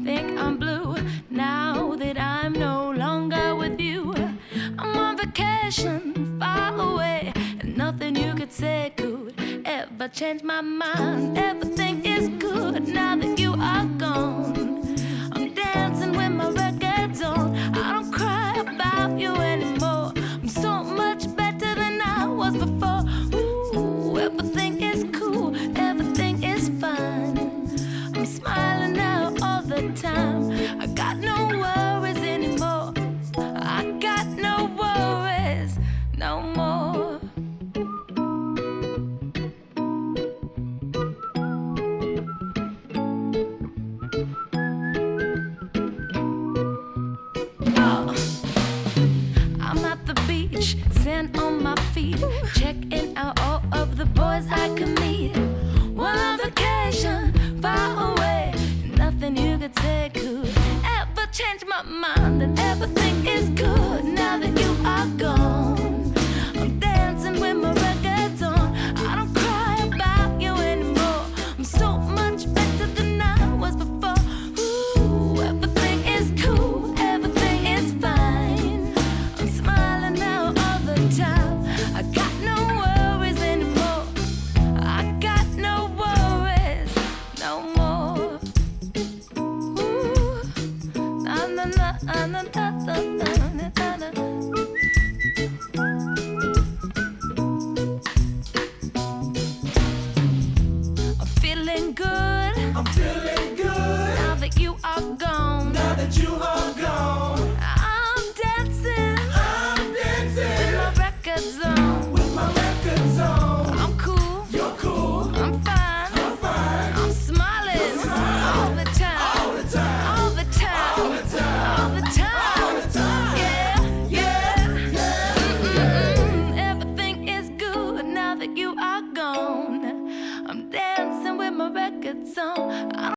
think I'm blue now that I'm no longer with you. I'm on vacation, far away, and nothing you could say could ever change my mind. Everything is good now that you are gone. I'm dancing with my records on. I don't cry about you anymore. I'm so much better than I was before. Ooh, everything is cool, everything is fine. I'm smiling now all the time. I got no worries anymore. I got no worries no more. I'm at the beach, sand on my feet, checking out all of the boys I could meet. Well, on vacation, far away, nothing you could say could ever change my mind. And everything is good now that you are gone. I'm dancing with my records on. I don't cry about you anymore. I'm so much better than I was before. Ooh, everything is cool, everything is fine. I'm smiling now all the time. I got no worries anymore. I got no worries no more. Ooh, na na na na na na na na na. I'm feeling good. I'm feeling good Now that you are gone. now that you are gone. I'm dancing I'm with dancing my records on. with my records on. I'm cool, You're cool, I'm fine, I'm fine. I'm smiling all the time.